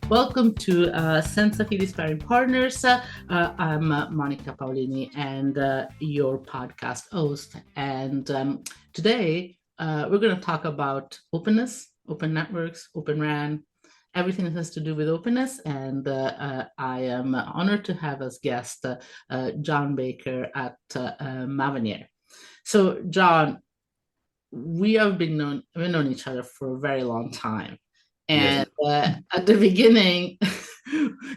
Welcome to Senza Fidi Sparring Partners. I'm Monica Paolini and your podcast host. And today we're going to talk about openness, open networks, open RAN, everything that has to do with openness. And I am honored to have as guest John Baker at Mavenir. So, John, we've known each other for a very long time. Yes. And at the beginning,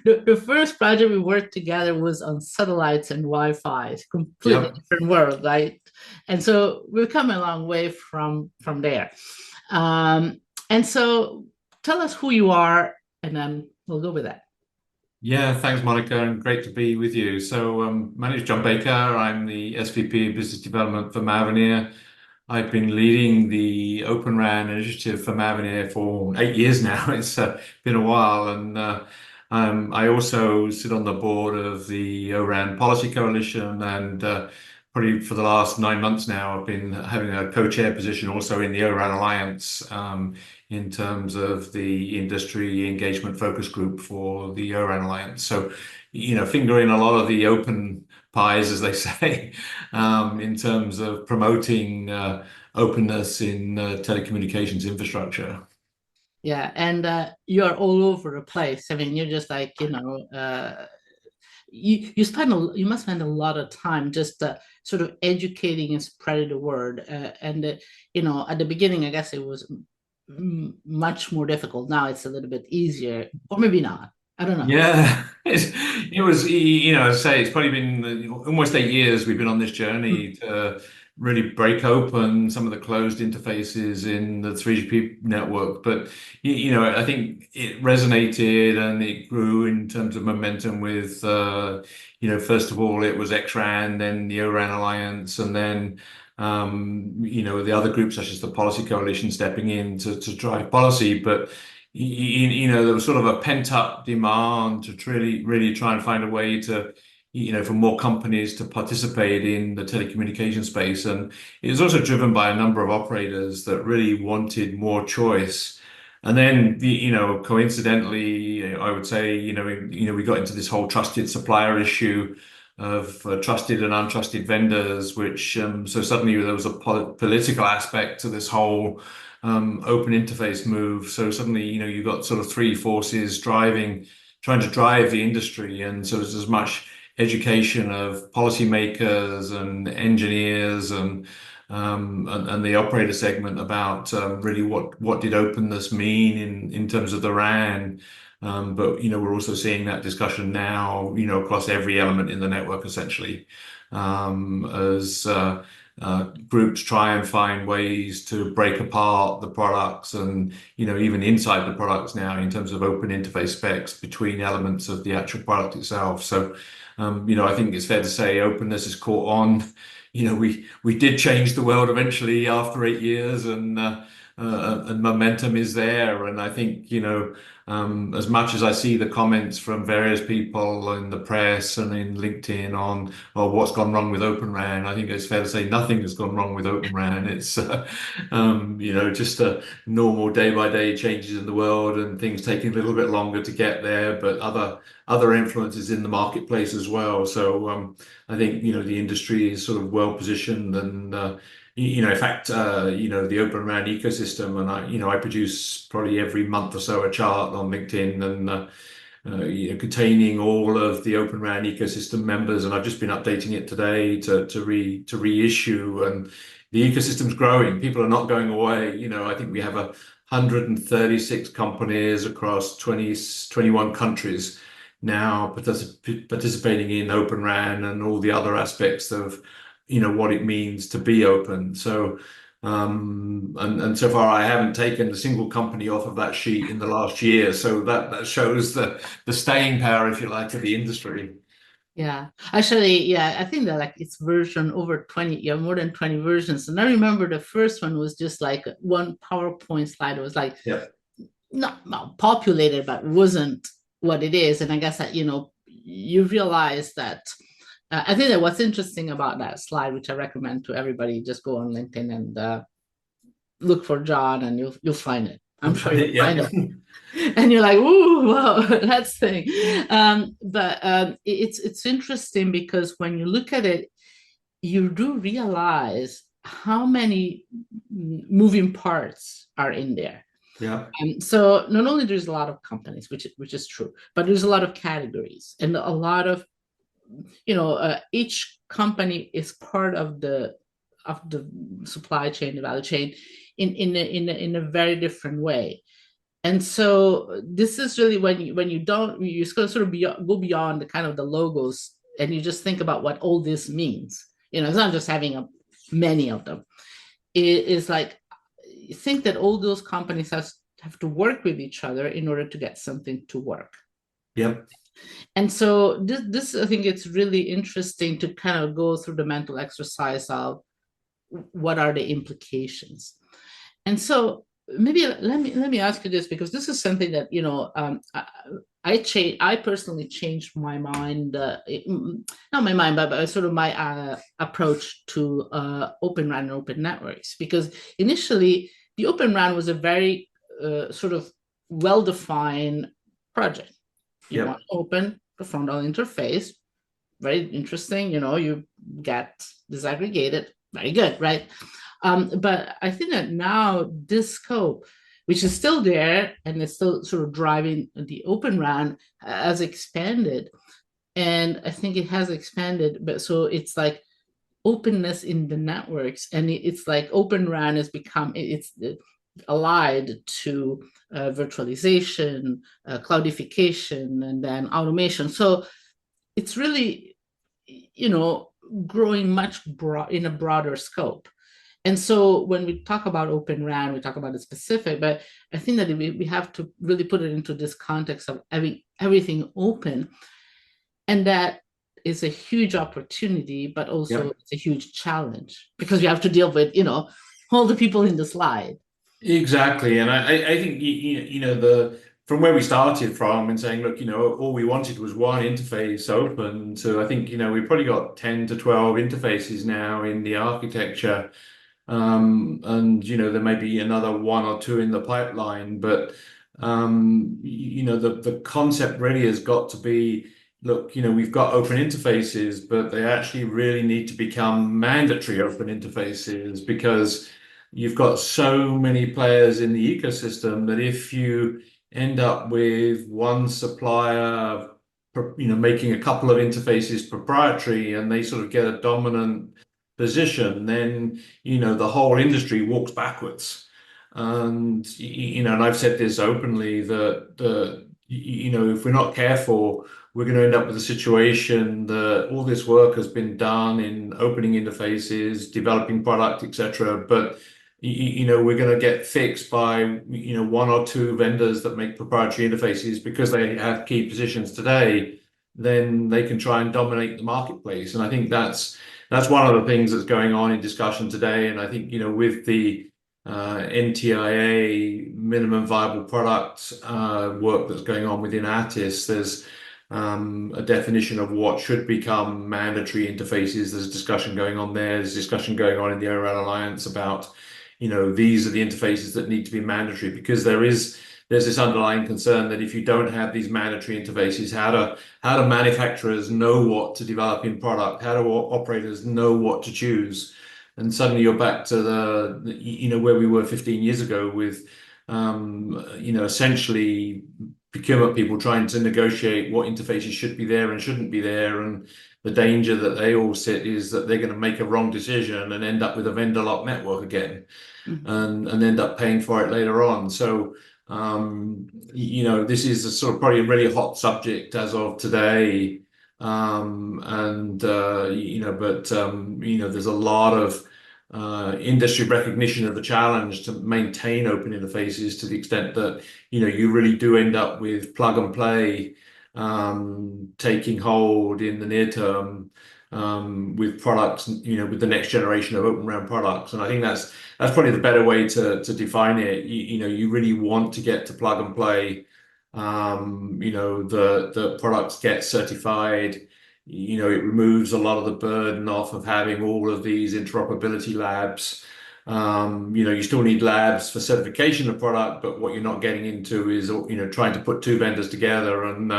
the first project we worked together was on satellites and Wi-Fi. It's a completely Yep. different world, right? And so we've come a long way from there. Um, and so tell us who you are, and then we'll go with that. Yeah, thanks, Monica, and great to be with you. So, my name is John Baker. I'm the SVP of Business Development for Mavenir. I've been leading the Open RAN initiative for Mavenir for 8 years now. It's been a while, and I also sit on the board of the ORAN Policy Coalition, and probably for the last 9 months now, I've been having a co-chair position also in the ORAN Alliance, in terms of the industry engagement focus group for the ORAN Alliance. So, fingering a lot of the open pies, as they say, in terms of promoting openness in telecommunications infrastructure. Yeah, and you're all over the place. I mean, you're just like, you must spend a lot of time just sort of educating and spreading the word. At the beginning, I guess it was much more difficult. Now it's a little bit easier, or maybe not. I don't know. Yeah, it was, as I say, it's probably been almost 8 years we've been on this journey to really break open some of the closed interfaces in the 3GP network. But, I think it resonated and it grew in terms of momentum with, first of all, it was XRAN, then the ORAN Alliance, and then, the other groups such as the Policy Coalition stepping in to drive policy. But there was sort of a pent-up demand to really try and find a way to, for more companies to participate in the telecommunication space. And it was also driven by a number of operators that really wanted more choice. And then, coincidentally, I would say, we got into this whole trusted supplier issue of trusted and untrusted vendors, which so suddenly there was a political aspect to this whole open interface move. So suddenly, you got sort of three forces trying to drive the industry, and so there's as much education of policymakers and engineers and the operator segment about really what did openness mean in terms of the RAN. But we're also seeing that discussion now, across every element in the network essentially, as groups try and find ways to break apart the products and, even inside the products now in terms of open interface specs between elements of the actual product itself. So, I think it's fair to say openness has caught on. We did change the world eventually after 8 years, and momentum is there. And I think, as much as I see the comments from various people in the press and in LinkedIn on, oh, what's gone wrong with Open RAN, I think it's fair to say nothing has gone wrong with Open RAN. It's, just a normal day-by-day changes in the world and things taking a little bit longer to get there, but other influences in the marketplace as well. So I think, the industry is sort of well positioned and in fact, the Open RAN ecosystem, and I produce probably every month or so a chart on LinkedIn and containing all of the Open RAN ecosystem members, and I've just been updating it today to reissue, and the ecosystem's growing. People are not going away. I think we have 136 companies across 21 countries now participating in Open RAN and all the other aspects of what it means to be open. So and so far I haven't taken a single company off of that sheet in the last year. So that shows the staying power, if you like, of the industry. Yeah, actually, yeah, I think that like it's version over 20, yeah, more than 20 versions. And I remember the first one was just like one PowerPoint slide. It was like Yeah. not populated, but wasn't what it is. And I guess that, you realize that I think that what's interesting about that slide, which I recommend to everybody, just go on LinkedIn and look for John and you'll find it. I'm sure you'll Yeah. find it. And you're like, ooh, wow, that's thing. But it's interesting because when you look at it, you do realize how many moving parts are in there. Yeah. And so not only there's a lot of companies, which is true, but there's a lot of categories and a lot of, each company is part of the supply chain, the value chain, in a very different way. And so this is really when you don't, you just sort of go beyond the kind of the logos, and you just think about what all this means. It's not just having many of them. It is like, you think that all those companies have to work with each other in order to get something to work. Yep. And so this I think it's really interesting to kind of go through the mental exercise of what are the implications. And so maybe let me ask you this, because this is something that I personally changed my mind, not my mind, but sort of my approach to Open RAN and open networks, because initially the Open RAN was a very sort of well-defined project. You want Yep. to open the frontal interface, very interesting. You get disaggregated, very good, right? But I think that now this scope, which is still there and it's still sort of driving the Open RAN, has expanded. And I think it has expanded, but so it's like openness in the networks, and it's like Open RAN has become, it's allied to virtualization, cloudification, and then automation. So it's really, you know, growing much in a broader scope. And so when we talk about Open RAN, we talk about it specific, but I think that we have to really put it into this context of everything open. And that is a huge opportunity, but also Yep. it's a huge challenge because we have to deal with, all the people in the slide. Exactly, and I think the from where we started from and saying, look, all we wanted was one interface open. So I think we've probably got 10 to 12 interfaces now in the architecture, and there may be another one or two in the pipeline, but the concept really has got to be, look, we've got open interfaces, but they actually really need to become mandatory open interfaces because you've got so many players in the ecosystem that if you end up with one supplier, making a couple of interfaces proprietary and they sort of get a dominant position, then, the whole industry walks backwards. And I've said this openly that if we're not careful, we're going to end up with a situation that all this work has been done in opening interfaces, developing product, etc. But we're going to get fixed by one or two vendors that make proprietary interfaces because they have key positions today. Then they can try and dominate the marketplace, and I think that's one of the things that's going on in discussion today. And I think with the NTIA minimum viable product work that's going on within ATIS, there's a definition of what should become mandatory interfaces. There's a discussion going on there. There's discussion going on in the ORAN Alliance about these are the interfaces that need to be mandatory, because there's this underlying concern that if you don't have these mandatory interfaces, how do manufacturers know what to develop in product? How do operators know what to choose? And suddenly you're back to where we were 15 years ago with essentially procurement people trying to negotiate what interfaces should be there and shouldn't be there. And the danger that they all sit is that they're going to make a wrong decision and end up with a vendor locked network again, and end up paying for it later on. So, this is a sort of probably a really hot subject as of today. There's a lot of industry recognition of the challenge to maintain open interfaces to the extent that you really do end up with plug and play taking hold in the near term, with products, with the next generation of Open RAN products. And I think that's probably the better way to define it. You really want to get to plug and play. The products get certified. It removes a lot of the burden off of having all of these interoperability labs. You still need labs for certification of product, but what you're not getting into is, trying to put two vendors together and,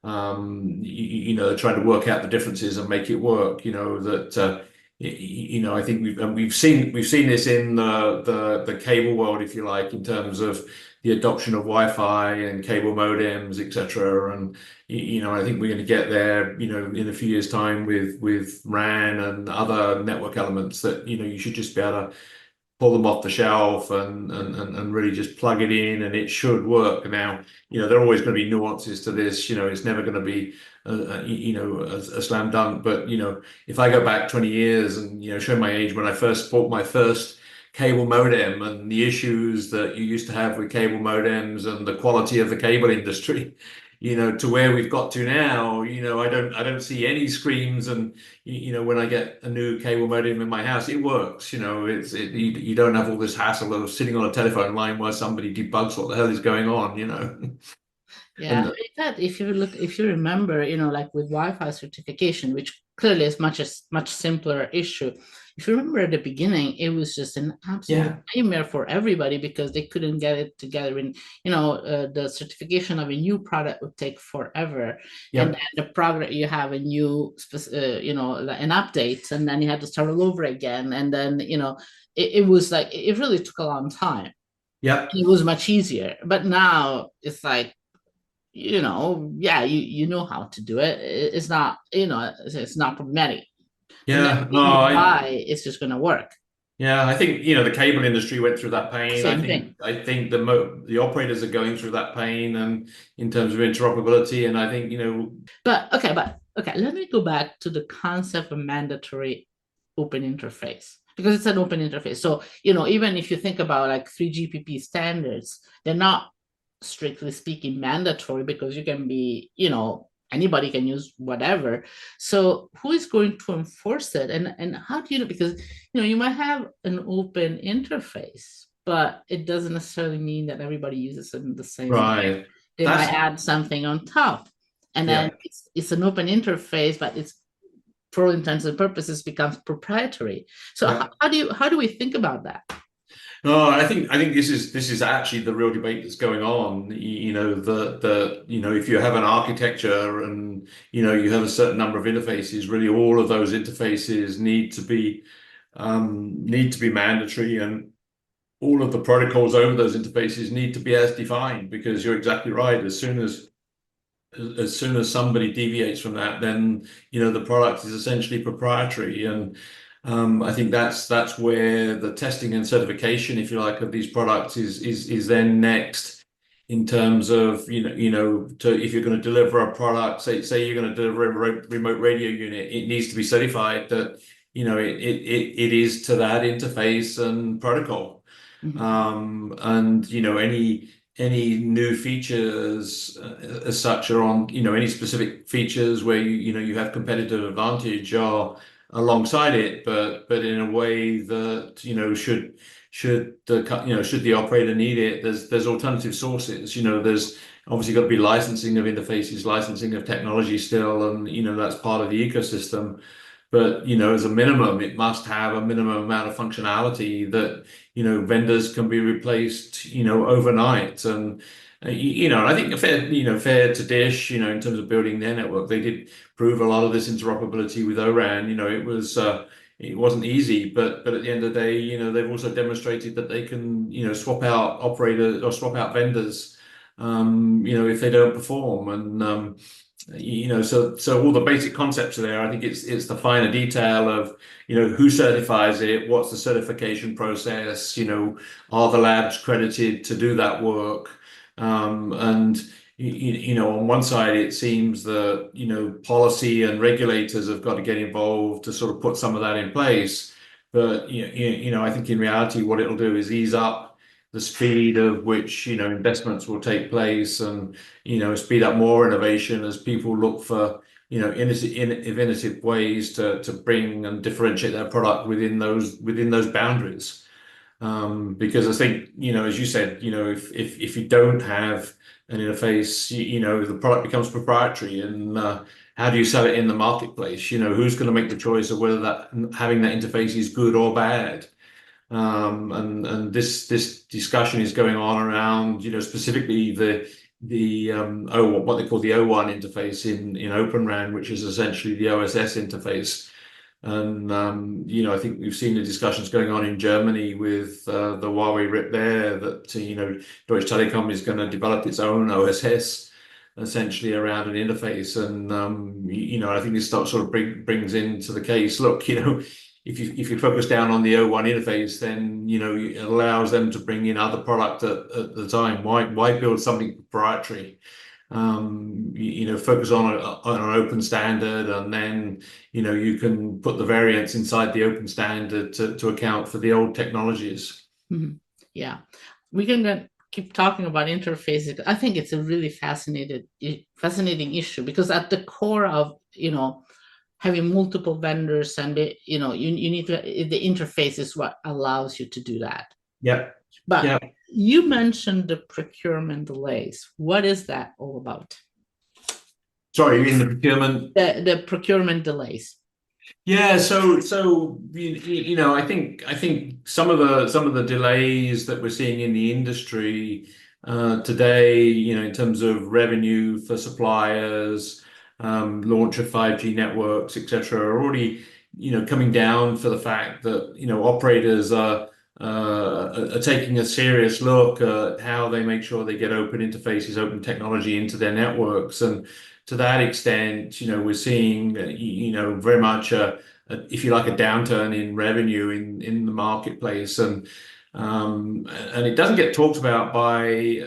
trying to work out the differences and make it work. I think we've seen this in the cable world, if you like, in terms of the adoption of Wi-Fi and cable modems, etc. And I think we're going to get there, in a few years' time with RAN and other network elements that you should just be able to pull them off the shelf and really just plug it in and it should work. Now, there are always going to be nuances to this. It's never going to be a slam dunk. But if I go back 20 years and show my age, when I first bought my first cable modem and the issues that you used to have with cable modems and the quality of the cable industry, to where we've got to now, I don't see any screams. And when I get a new cable modem in my house, it works. You don't have all this hassle of sitting on a telephone line while somebody debugs what the hell is going on. Yeah, And in fact, if you remember, like with Wi-Fi certification, which clearly is much simpler issue. If you remember at the beginning, it was just an absolute yeah, nightmare for everybody because they couldn't get it together. And the certification of a new product would take forever, and yep, then the progress you have a new, an update, and then you had to start all over again, and then it was like it really took a long time. yep, It was much easier, but now it's like yeah, you know how to do it. It's not, it's not problematic. The next yeah. thing No, you I buy, it's just gonna work. Yeah, I think the cable industry went through that pain. I Same think thing. I think the operators are going through that pain, and in terms of interoperability, and I think But let me go back to the concept of mandatory open interface because it's an open interface. So, even if you think about like 3GPP standards, they're not strictly speaking mandatory because you can be, anybody can use whatever. So who is going to enforce it? And how do you know? Because you might have an open interface, but it doesn't necessarily mean that everybody uses it in the same way. right. They might That's add something on top. And then Yeah, it's an open interface, but it's for all intents and purposes becomes proprietary. So yeah. how do we think about that? No, I think this is actually the real debate that's going on. If you have an architecture and you have a certain number of interfaces, really all of those interfaces need to be mandatory, and all of the protocols over those interfaces need to be as defined, because you're exactly right. As soon as somebody deviates from that, then the product is essentially proprietary. And I think that's where the testing and certification, if you like, of these products is then next, in terms of if you're going to deliver a product, say you're going to deliver a remote radio unit, it needs to be certified that it is to that interface and protocol. Mhm. And any new features, as such, are on any specific features where you have competitive advantage are alongside it, but in a way that should the operator need it, there's alternative sources. There's obviously got to be licensing of interfaces, licensing of technology still, and that's part of the ecosystem. But as a minimum, it must have a minimum amount of functionality that vendors can be replaced overnight. And I think fair to Dish, in terms of building their network, they did prove a lot of this interoperability with ORAN. It wasn't easy, but at the end of the day, they've also demonstrated that they can swap out operators or swap out vendors, if they don't perform. And so all the basic concepts are there. I think it's the finer detail of who certifies it, what's the certification process, are the labs credited to do that work. And on one side, it seems that policy and regulators have got to get involved to sort of put some of that in place. But I think in reality, what it'll do is ease up the speed of which investments will take place, and speed up more innovation as people look for innovative ways to bring and differentiate their product within those boundaries. Because I think, as you said, if you don't have an interface, the product becomes proprietary. And how do you sell it in the marketplace? Who's going to make the choice of whether that having that interface is good or bad? And this discussion is going on around, specifically what they call the O1 interface in Open RAN, which is essentially the OSS interface. And I think we've seen the discussions going on in Germany with the Huawei RIP there that Deutsche Telekom is going to develop its own OSS essentially around an interface. And I think this sort of brings into the case. Look, if you focus down on the O1 interface, then it allows them to bring in other product at the time. Why build something proprietary? Focus on an open standard, and then you can put the variants inside the open standard to account for the old technologies. Mhm. Yeah, we can keep talking about interfaces. I think it's a really fascinating issue, because at the core of having multiple vendors, and you need to, the interface is what allows you to do that. Yeah. But Yeah. you mentioned the procurement delays. What is that all about? Sorry, you mean the procurement? The procurement delays. Yeah, so I think some of the delays that we're seeing in the industry today, in terms of revenue for suppliers, launch of 5G networks, etc., are already coming down for the fact that operators are taking a serious look at how they make sure they get open interfaces, open technology into their networks. And to that extent, we're seeing, very much if you like, a downturn in revenue in the marketplace. And it doesn't get talked about by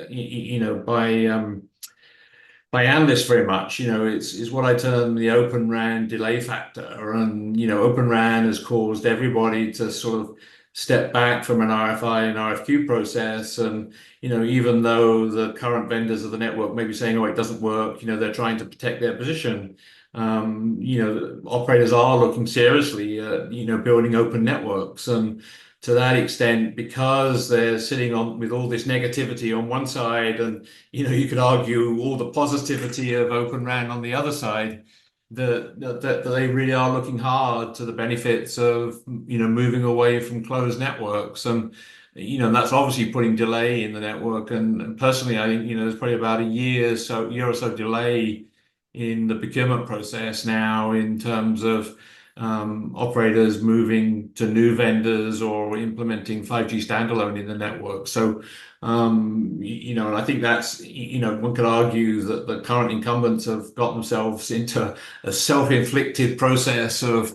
analysts very much. It's what I term the Open RAN delay factor. And Open RAN has caused everybody to sort of step back from an RFI and RFQ process. And even though the current vendors of the network may be saying, "Oh, it doesn't work," they're trying to protect their position. Operators are looking seriously at building open networks. And to that extent, because they're sitting on with all this negativity on one side, and you could argue all the positivity of Open RAN on the other side, that they really are looking hard to the benefits of moving away from closed networks. And that's obviously putting delay in the network. And personally, I think there's probably about a year or so delay in the procurement process now, in terms of operators moving to new vendors or implementing 5G standalone in the network. So, and I think that's, one could argue that the current incumbents have got themselves into a self-inflicted process of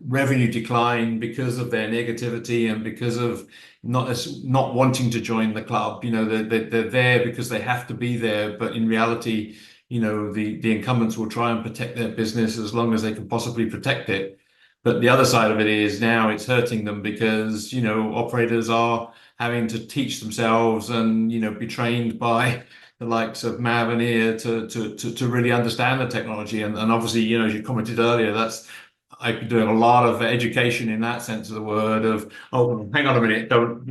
revenue decline because of their negativity and because of not wanting to join the club. They're there because they have to be there, but in reality, the incumbents will try and protect their business as long as they can possibly protect it. But the other side of it is now it's hurting them, because operators are having to teach themselves and be trained by the likes of Mavenir to really understand the technology. And obviously, as you commented earlier, I've been doing a lot of education in that sense of the word of, "Oh, hang on a minute, don't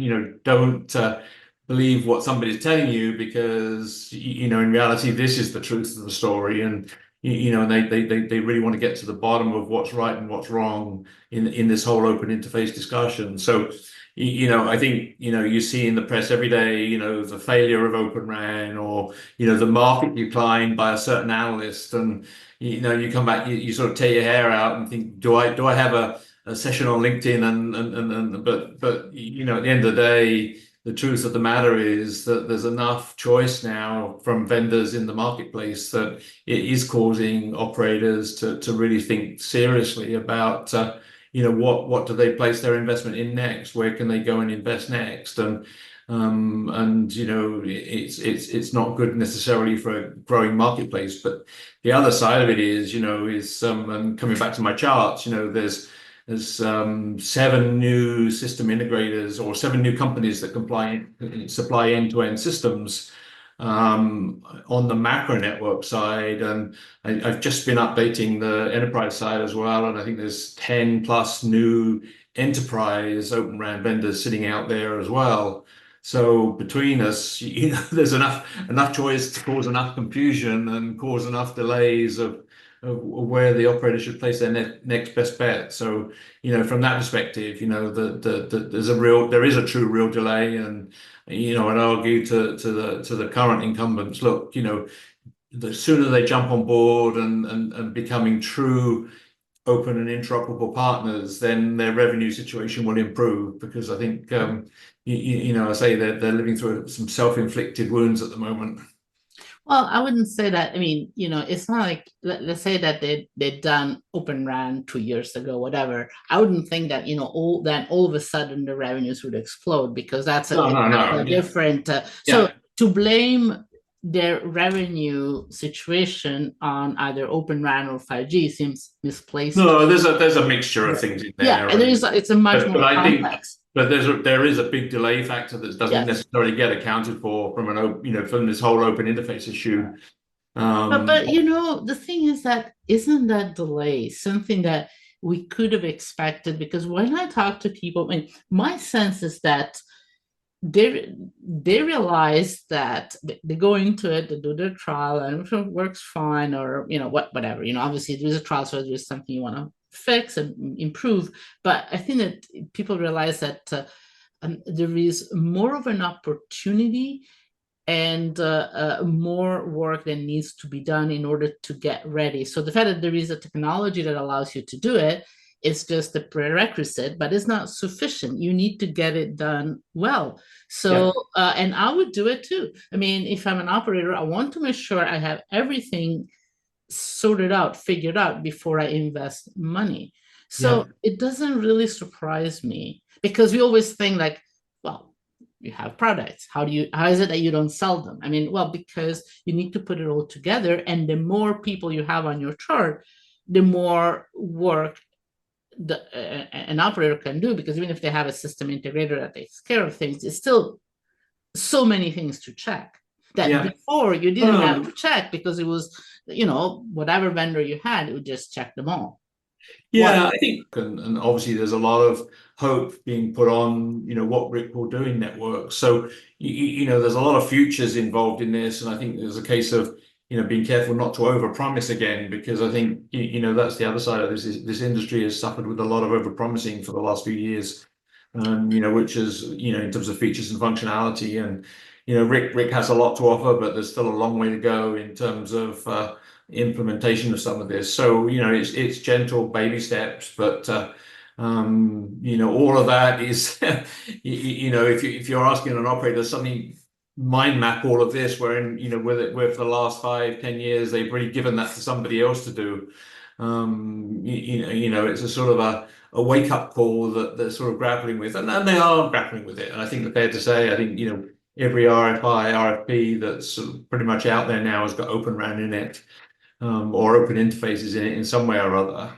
believe what somebody's telling you, because in reality this is the truth of the story." And and they really want to get to the bottom of what's right and what's wrong in this whole open interface discussion. So I think you see in the press every day the failure of Open RAN, or the market decline by a certain analyst. And you come back, you sort of tear your hair out and think, do I have a session on LinkedIn? But at the end of the day, the truth of the matter is that there's enough choice now from vendors in the marketplace that it is causing operators to really think seriously about what do they place their investment in next? Where can they go and invest next? And it's not good necessarily for a growing marketplace. But the other side of it is and coming back to my charts, there's 7 new system integrators, or 7 new companies that supply end-to-end systems on the macro network side. And I've just been updating the enterprise side as well. And I think there's 10 plus new enterprise Open RAN vendors sitting out there as well. So between us, there's enough choice to cause enough confusion and cause enough delays of of where the operator should place their next best bet. So, from that perspective, there is a true real delay, and I'd argue to the current incumbents, look, the sooner they jump on board and becoming true open and interoperable partners, then their revenue situation will improve, because I think I say they're living through some self-inflicted wounds at the moment. Well, I wouldn't say that. I mean, it's not like let's say that they'd done Open RAN 2 years ago, whatever. I wouldn't think that all of a sudden the revenues would explode, because that's No, no, a no. Yeah. different. So Yeah. to blame their revenue situation on either Open RAN or 5G seems misplaced. No, there's a mixture of Yeah, things in yeah, there, and it's a much but more I think complex. there is a big delay factor that doesn't Yes. necessarily get accounted for from this whole open interface issue. But the thing is that isn't that delay something that we could have expected? Because when I talk to people, I mean, my sense is that they realize that they go into it, they do their trial, and if it works fine, or whatever. Obviously there's a trial, so there's something you want to fix and improve. But I think that people realize that there is more of an opportunity and more work that needs to be done in order to get ready. So the fact that there is a technology that allows you to do it is just a prerequisite, but it's not sufficient. You need to get it done well. Yeah, So, and I would do it too. I mean, if I'm an operator, I want to make sure I have everything sorted out, figured out before I invest money. yeah, So it doesn't really surprise me, because we always think like, well, you have products. How is it that you don't sell them? I mean, well, because you need to put it all together, and the more people you have on your chart, the more work an operator can do, because even if they have a system integrator that takes care of things, it's still so many things to check that yeah. before you didn't have to Um, check, because it was, whatever vendor you had, it would just check them all. What? Yeah, I think, and obviously there's a lot of hope being put on, what Rick will do in networks. So, there's a lot of futures involved in this, and I think there's a case of, being careful not to overpromise again, because I think, that's the other side of this. This industry has suffered with a lot of overpromising for the last few years, which is, in terms of features and functionality, and Rick has a lot to offer, but there's still a long way to go in terms of implementation of some of this. So, it's gentle baby steps, but all of that is, if you're asking an operator something, mind map all of this, wherein, where for the last 5-10 years they've really given that to somebody else to do. It's a sort of a wake up call that they're sort of grappling with, and they are grappling with it. And I think it's fair to say, I think, every RFI, RFP that's sort of pretty much out there now has got Open RAN in it, or open interfaces in it in some way or other.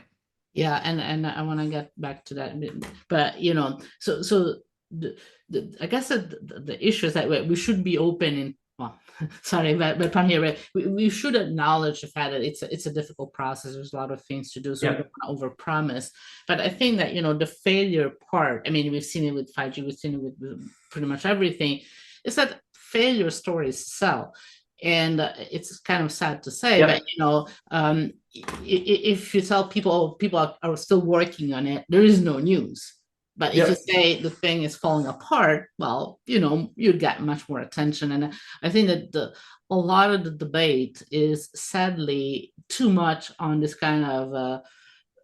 Yeah, and I want to get back to that, but so I guess the issue is that we should be open in. Well, sorry, but from here, we should acknowledge the fact that it's a difficult process. There's a lot of things to do, so we Yeah, don't want to overpromise. But I think that the failure part. I mean, we've seen it with 5G, we've seen it with pretty much everything. Is that failure stories sell, and it's kind of sad to say, yeah, but if you tell people are still working on it, there is no news. But if you yeah, say the thing is falling apart, well, you'd get much more attention. And I think that a lot of the debate is sadly too much on this kind of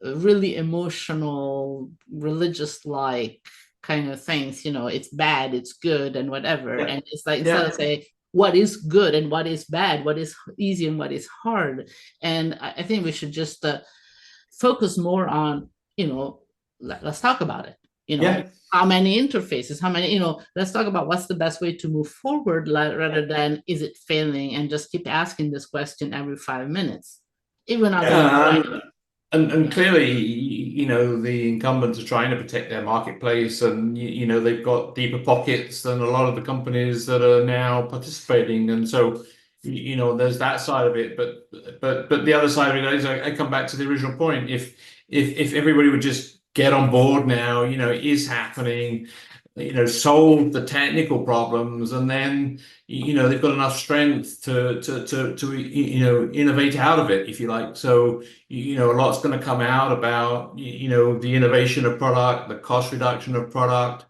really emotional, religious like kind of things. It's bad, it's good, and whatever. yeah, And it's like, instead yeah, of say what is good and what is bad, what is easy and what is hard. And I think we should just focus more on, let's talk about it. yeah. How many interfaces, how many, let's talk about what's the best way to move forward, rather than is it failing, and just keep asking this question every 5 minutes. If we're not going to go Yeah, anywhere. and clearly, the incumbents are trying to protect their marketplace, and they've got deeper pockets than a lot of the companies that are now participating, and so there's that side of it. But the other side of it is, I come back to the original point. If everybody would just get on board now, it is happening. solve the technical problems, and then they've got enough strength to innovate out of it, if you like. So a lot's going to come out about the innovation of product, the cost reduction of product,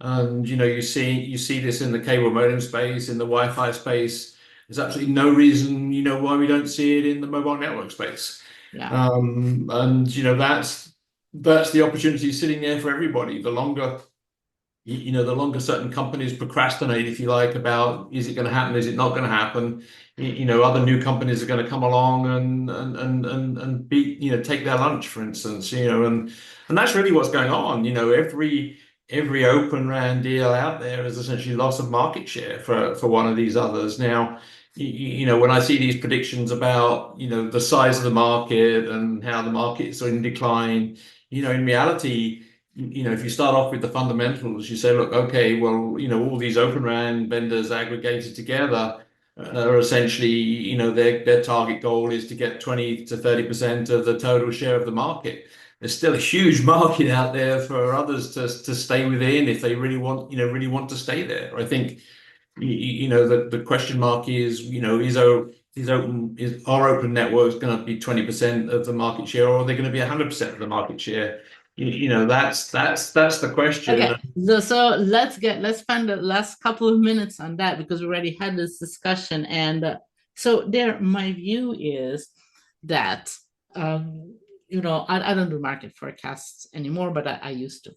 and you see this in the cable modem space, in the Wi-Fi space. There's absolutely no reason why we don't see it in the mobile network space. Yeah. And that's the opportunity sitting there for everybody. The longer certain companies procrastinate, if you like, about is it going to happen, is it not going to happen, other new companies are going to come along and beat, take their lunch, for instance, and that's really what's going on. Every Open RAN deal out there is essentially loss of market share for one of these others. Now, when I see these predictions about, the size of the market and how the markets are in decline, in reality, if you start off with the fundamentals, you say, look, okay, well, all these Open RAN vendors aggregated together are essentially, their target goal is to get 20 to 30% of the total share of the market. There's still a huge market out there for others to stay within if they really want to stay there. I think, the question mark is, are open networks going to be 20% of the market share, or are they going to be 100% of the market share? That's the question. Okay, so let's spend the last couple of minutes on that because we already had this discussion, and so there, my view is that I don't do market forecasts anymore, but I used to,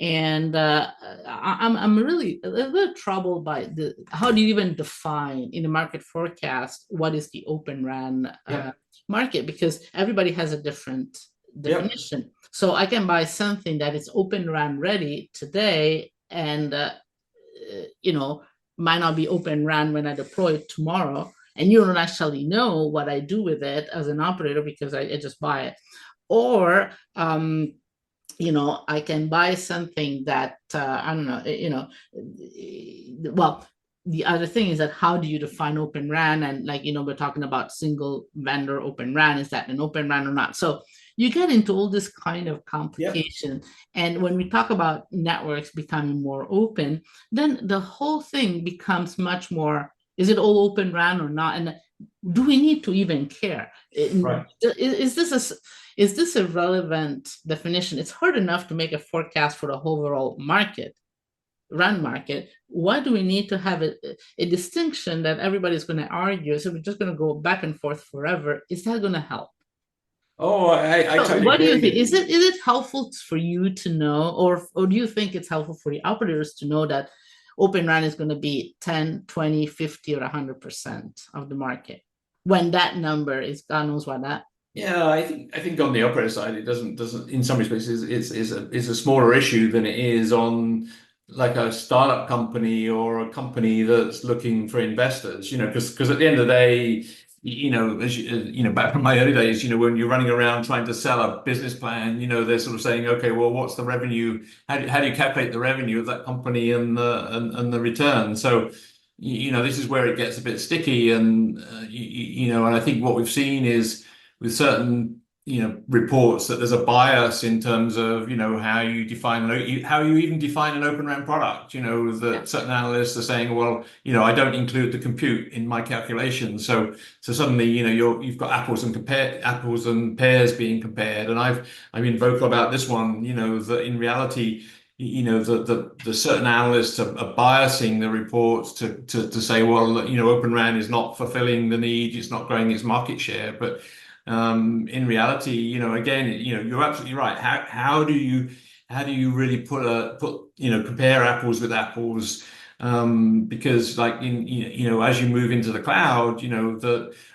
and I'm really a little bit troubled by the how do you even define in the market forecast what is the Open RAN Yep. market, because everybody has a different Yep. definition. So I can buy something that is Open RAN ready today, and might not be Open RAN when I deploy it tomorrow. And you don't actually know what I do with it as an operator because I just buy it. Or I can buy something that I don't know, well, the other thing is that how do you define Open RAN? And we're talking about single vendor Open RAN. Is that an Open RAN or not? So you get into all this kind of Yep. complication. And when we talk about networks becoming more open, then the whole thing becomes much more, is it all Open RAN or not? And do we need to even care? Right. Is this a relevant definition? It's hard enough to make a forecast for the overall market, RAN market. Why do we need to have a distinction that everybody's going to argue? So we're just going to go back and forth forever. Is that going to help? Oh, I So totally what do you think? agree. Is it helpful for you to know, or do you think it's helpful for the operators to know that Open RAN is going to be 10, 20, 50, or 100% of the market when that number is God knows what that? Yeah, I think on the operator side, it doesn't in some respects is a smaller issue than it is on like a startup company or a company that's looking for investors. Because at the end of the day, as back from my early days, when you're running around trying to sell a business plan, they're sort of saying, okay, well, what's the revenue? How do you calculate the revenue of that company and the return? So, this is where it gets a bit sticky, and I think what we've seen is with certain reports that there's a bias in terms of how you even define an Open RAN product. Yeah. That certain analysts are saying, well, I don't include the compute in my calculations. So suddenly you've got apples and pears being compared, and I've been vocal about this one. That in reality, the certain analysts are biasing the reports to say, well, Open RAN is not fulfilling the need, it's not growing its market share, but in reality, again, you're absolutely right. How do you really compare apples with apples? Because like as you move into the cloud,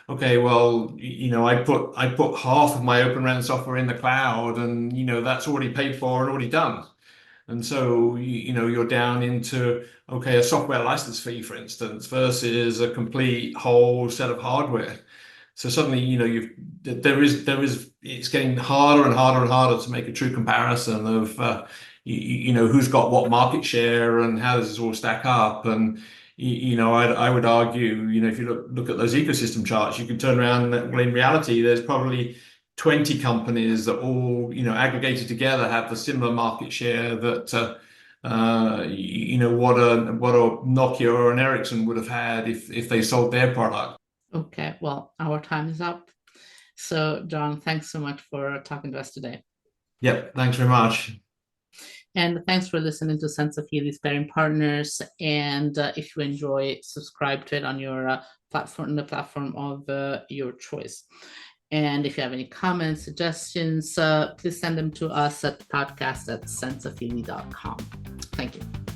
okay, well, I put half of my Open RAN software in the cloud, and that's already paid for and already done. And so, you're down into, okay, a software license fee, for instance, versus a complete whole set of hardware. So suddenly, it's getting harder and harder and harder to make a true comparison of, who's got what market share and how does this all stack up. And, I would argue, if you look at those ecosystem charts, you can turn around, well, in reality, there's probably 20 companies that all, aggregated together have the similar market share that what a Nokia or an Ericsson would have had if they sold their product. Okay, well, our time is up. So, John, thanks so much for talking to us today. Yep, thanks very much. And thanks for listening to Sense of Healy Sparring Partners. And if you enjoy, subscribe to it on your platform, the platform of your choice. And if you have any comments, suggestions, please send them to us at podcast@senseofhealy.com. Thank you.